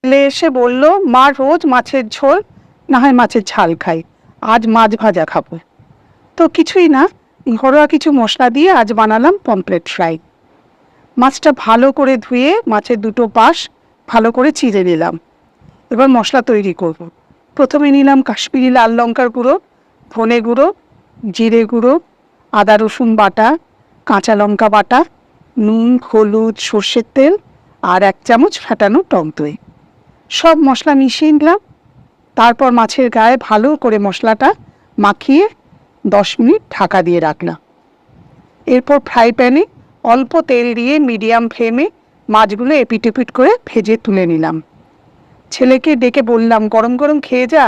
ছেলে এসে বলল, মা রোজ মাছের ঝোল না হয় মাছের ঝাল খাই, আজ মাছ ভাজা খাবো। তো কিছুই না, ঘরোয়া কিছু মশলা দিয়ে আজ বানালাম পমফ্রেট ফ্রাই। মাছটা ভালো করে ধুয়ে মাছের দুটো পাশ ভালো করে চিড়ে নিলাম। এবার মশলা তৈরি করব। প্রথমে নিলাম কাশ্মীরি লাল লঙ্কার গুঁড়ো, ধনে গুঁড়ো, জিরে গুঁড়ো, আদা রসুন বাটা, কাঁচা লঙ্কা বাটা, নুন, হলুদ, সর্ষের তেল আর 1 চামচ ফেটানো টক দই। সব মশলা মিশিয়ে নিলাম। তারপর মাছের গায়ে ভালো করে মশলাটা মাখিয়ে 10 মিনিট ঢাকা দিয়ে রাখলাম। এরপর ফ্রাই প্যানে অল্প তেল দিয়ে মিডিয়াম ফ্লেমে মাছগুলো এপিট ওপিট করে ভেজে তুলে নিলাম। ছেলেকে ডেকে বললাম, গরম গরম খেয়ে যা,